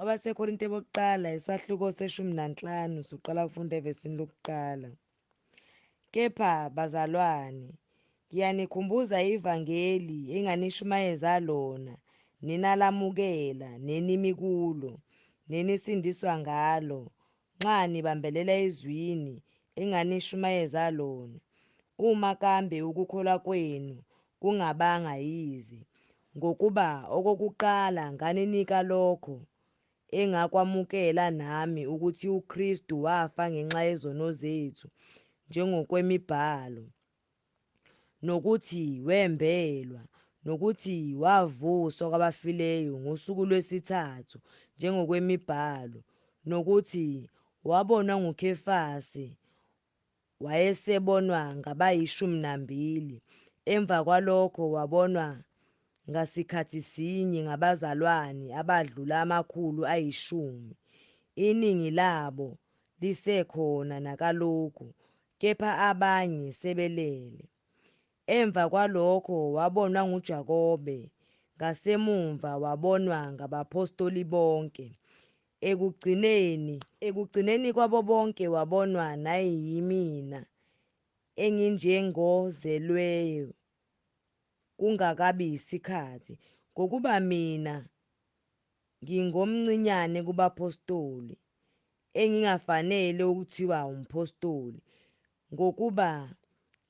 KwabaseKorinte bokuqala isahluko se-15 siqala ukufunda evesini lokuqala. Kepha bazalwane, ngiyanikhumbuza ivangeli enganishumayeza lona, ninalamukela, nenimi kulo, nenisindiswa ngalo, nxa nibambelela ezwini enganishumayeza lona. Uma kambe ukukholwa kwenu kungabanga yize, ngokuba okokuqala nganinika lokho engakwamukela nami, ukuthi uKristu wafa ngenxa yezono zethu njengokwemibhalo, nokuthi wembelwa, nokuthi wavuswa kwabafileyo ngosuku lwesithathu njengokwemibhalo, nokuthi wabonwa nguKhefasi, wayesebonwa ngabayi12, emva kwalokho wabonwa ngasikhathi sinye ngabazalwane abadlula 10, iningi labo lisekhona nakalokhu, kepha abanye sebelele. Emva kwalokho wabonwa nguJakobe, ngasemumva wabonwa ngabapostoli bonke. Ekugcineni kwabo bonke wabonwa nayimina enginjengozelweyo kungakabi yisikhathi, ngokuba mina ngingomncinyane kubapostoli, engingafanele ukuthiwa umpostoli, ngokuba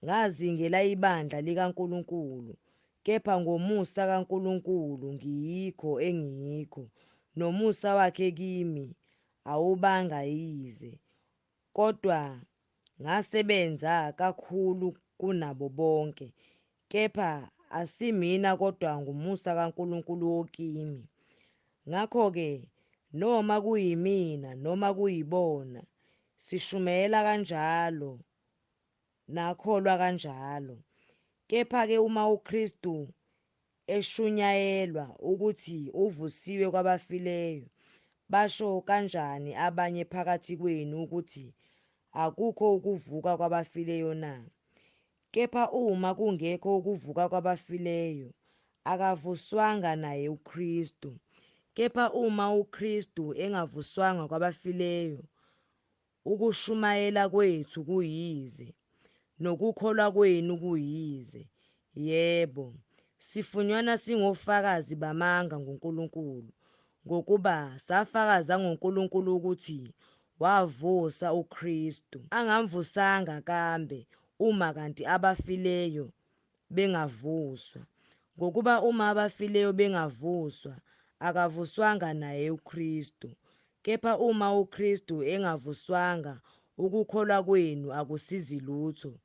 ngazingela ibandla likaNkulunkulu. Kepha ngomusa kaNkulunkulu ngiyikho engiyikho, nomusa wakhe kimi awubanga yize. Kodwa ngasebenza kakhulu kunabo bonke, kepha asimina kodwa ngumusa kaNkulunkulu okimi. Ngakho-ke, noma kuyimina noma kuyibona, sishumayela kanjalo, nakholwa kanjalo. Kepha-ke uma uKristu eshunyayelwa ukuthi uvusiwe kwabafileyo, basho kanjani abanye phakathi kwenu ukuthi akukho ukuvuka kwabafileyo na? Kepha uma kungekho ukuvuka kwabafileyo, akavuswanga naye uKristu. Kepha uma uKristu engavuswanga kwabafileyo, ukushumayela kwethu kuyize, nokukholwa kwenu kuyize. Yebo, sifunyanwa singofakazi bamanga ngoNkulunkulu, ngokuba safakaza ngoNkulunkulu ukuthi wavusa uKristu. Angamvusanga kambe uma kanti abafileyo bengavuswa, ngokuba uma abafileyo bengavuswa, akavuswanga naye uKristu. Kepha uma uKristu engavuswanga, ukukholwa kwenu akusizi lutho,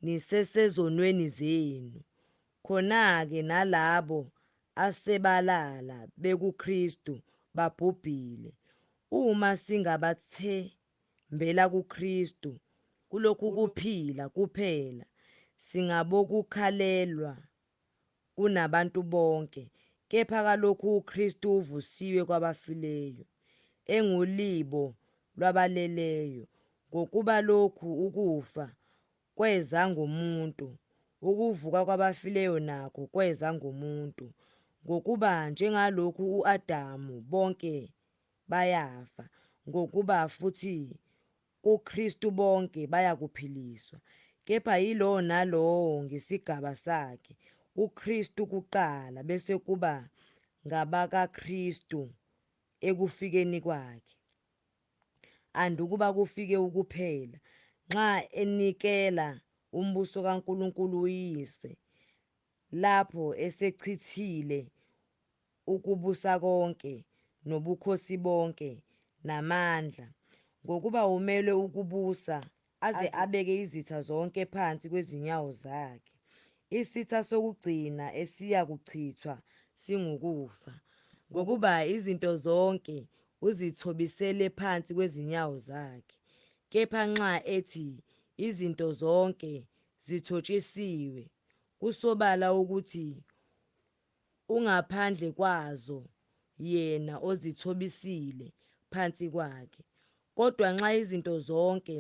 nisesezonweni zenu. Khona-ke nalabo asebalala bekuKristu babhubhile. Uma singabathembela kuKristu kulokhu kuphila kuphela, singabokukhalelwa kunabantu bonke. Kepha kalokhu uKristu uvusiwe kwabafileyo, engulibo lwabaleleyo, ngokuba lokhu ukufa kweza ngomuntu, ukuvuka kwabafileyo nakho kweza ngomuntu, ngokuba njengalokhu u-Adamu bonke bayafa, ngokuba futhi kuKristu bonke bayakuphiliswa. Kepha yilowo nalowo ngesigaba sakhe, uKristu kuqala, bese kuba ngabakaKristu ekufikeni kwakhe. Andukuba kufike ukuphela, nxa enikela umbuso kaNkulunkulu uyise, lapho esechithile ukubusa konke, nobukhosi bonke, namandla, ngokuba umele ukubusa aze abeke izitha zonke phansi kwezinyawo zakhe. Isitha sokugcina esiya kuchithwa singukufa, ngokuba izinto zonke uzithobisele phansi kwezinyawo zakhe. Kepha nxa ethi izinto zonke zithotshisiwe, kusobala ukuthi ungaphandle kwazo yena ozithobisile phansi kwakhe. Kodwa nxa izinto zonke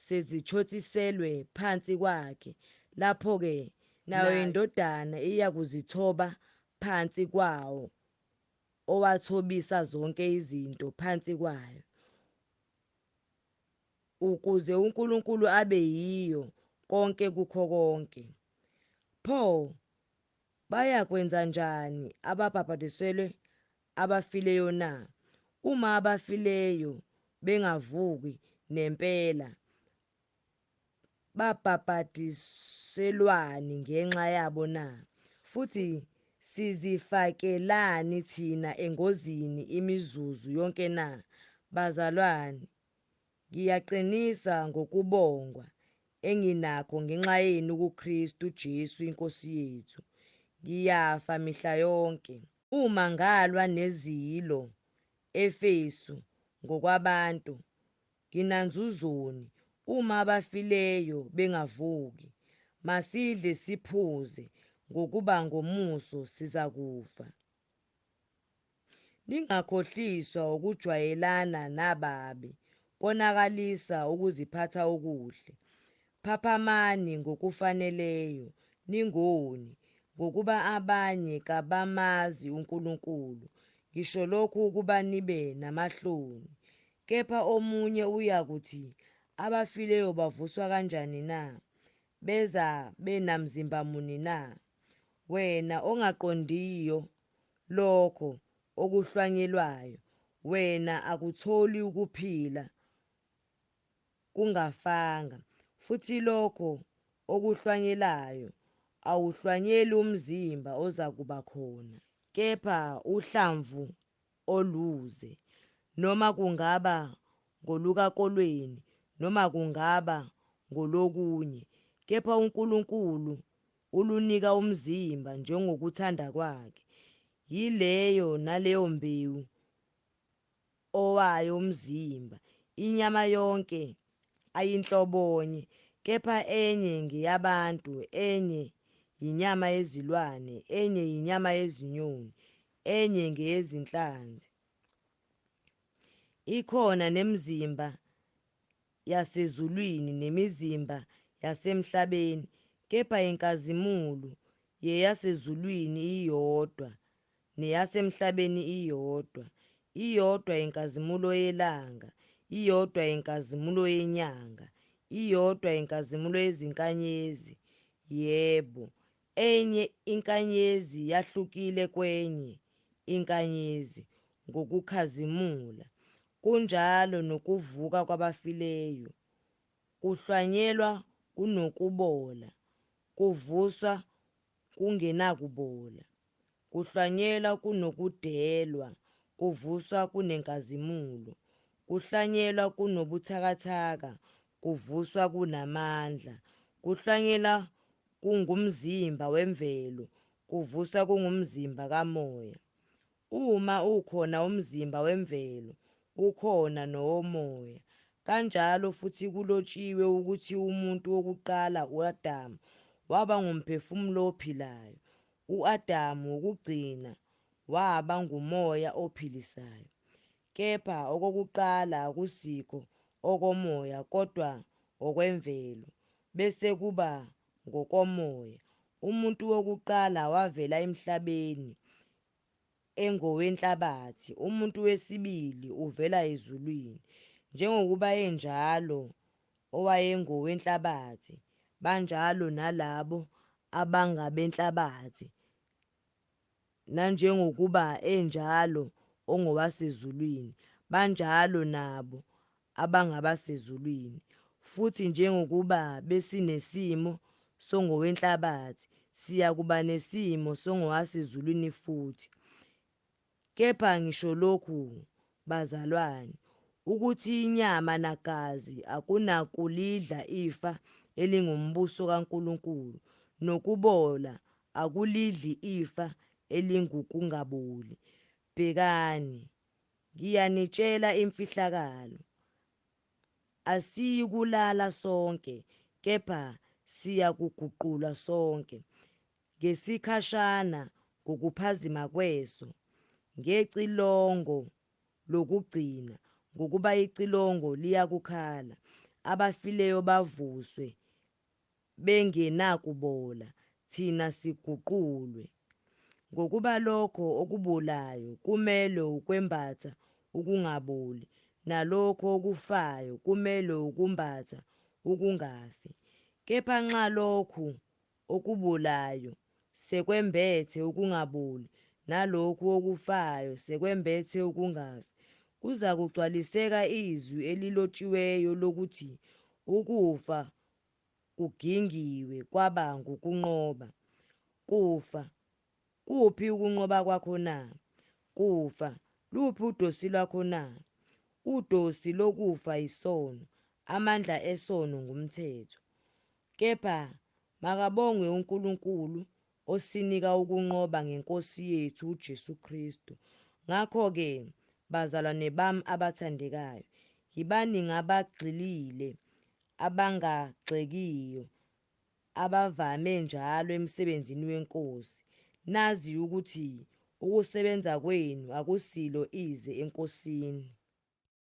sezithothiselwe phansi kwakhe, lapho-ke nayo indodana iyakuzithoba phansi kwawo owathobisa zonke izinto phansi kwayo, ukuze uNkulunkulu abe yiyo konke kukho konke. Pho bayakwenza njani ababhapathiselwe abafileyo na? Uma abafileyo bengavuki nempela, babhapathiselwani ngenxa yabo na? Futhi sizifakelani thina engozini imizuzu yonke na? Bazalwane, ngiyaqinisa ngokubongwa enginakho ngenxa yenu kuKristu Jesu iNkosi yethu. Ngiyafa mihla yonke. Uma ngalwa nezilo Efesu ngokwabantu, nginanzuzoni uma abafileyo bengavuki. Masidle siphuze, ngokuba ngomuso sizakufa. Ningakhohliswa ukujwayelana nababi, konakalisa ukuziphatha okuhle. Phaphamani ngokufaneleyo, ningoni, ngokuba abanye kabamazi uNkulunkulu. Ngisho lokhu ukuba nibe namahloni. Kepha omunye uyakuthi, abafileyo bavuswa kanjani na? Beza benamzimba muni na? Wena ongaqondiyo lokho okuhlwanyelwayo, wena akutholi ukuphila kungafanga, futhi lokho okuhlwanyelayo awuhlwanyeli umzimba ozakuba khona, kepha uhlamvu oluze, noma kungaba ngolukakolweni noma kungaba ngolokunye, kepha uNkulunkulu ulunika umzimba njengokuthanda kwakhe. Yileyo naleyo mbewu owayo umzimba. Inyama yonke ayinhlobonye, kepha enye ngeyabantu, enye yinyama yezilwane, enye yinyama yezinyoni, enye ngeyezinhlanzi. Ikhona nemizimba yasezulwini nemizimba yasemhlabeni, kepha inkazimulo yeyasezulwini iyodwa neyasemhlabeni iyodwa. Iyodwa inkazimulo yelanga, iyodwa inkazimulo yenyanga, iyodwa inkazimulo yezinkanyezi. Yebo, enye inkanyezi yahlukile kwenye inkanyezi ngokukhazimula. Kunjalo nokuvuka kwabafileyo, kuhlwanyelwa kunokubola, kuvuswa kungenakubola. Kuhlwanyelwa kunokudelwa, kuvuswa kunenkazimulo. Kuhlwanyelwa kunobuthakathaka, kuvuswa kunamandla. Kuhlwanyelwa kungumzimba wemvelo, kuvuswa kungumzimba kamoya. Uma ukhona umzimba wemvelo, ukhona nowomoya. Kanjalo futhi kulotshiwe ukuthi umuntu wokuqala, u-Adamu, waba ngumphefumulo ophilayo. U-Adamu wokugcina waba ngumoya ophilisayo. Kepha okokuqala akusikho okomoya kodwa okwemvelo, bese kuba ngokomoya. Umuntu wokuqala wavela emhlabeni engowenhlabathi, umuntu wesibili uvela ezulwini. Njengokuba enjalo owayengowenhlabathi, banjalo nalabo abangabenhlabathi, nanjengokuba enjalo ongowasezulwini, banjalo nabo abangabasezulwini. Futhi njengokuba besinesimo songowenhlabathi, siyakuba nesimo songowasezulwini futhi. Kepha ngisho lokhu, bazalwane, ukuthi inyama nagazi akunakulidla ifa elingumbuso kaNkulunkulu, nokubola akulidli ifa elingukungaboli. Bhekani, ngiyanitshela imfihlakalo. Asiyikulala sonke, kepha siyakuguqulwa sonke, ngesikhashana ngokuphazima kweso, ngecilongo lokugcina, ngokuba icilongo liyakukhala, abafileyo bavuswe bengenakubola, thina siguqulwe. ngokuba lokho okubolayo kumele ukwembatha ukungaboli, nalokho okufayo kumele ukumbatha ukungafi. Kepha nxa lokhu okubolayo sekwembethe ukungaboli, nalokhu okufayo sekwembethe ukungafi, kuzakugcwaliseka izwi elilotshiweyo lokuthi ukufa kugingiwe kwaba ngukunqoba. Kufa, kuphi ukunqoba kwakho na? Kufa, luphi udosi lwakho na? Udosi lokufa isono, amandla esono ngumthetho. Kepha makabongwe uNkulunkulu osinika ukunqoba ngeNkosi yethu uJesu Kristu. Ngakho-ke, bazalwane bami abathandekayo, yibani ngabagxilile, abangagxekiyo, abavame njalo emsebenzini weNkosi. Nazi ukuthi ukusebenza kwenu akusilo ize eNkosini.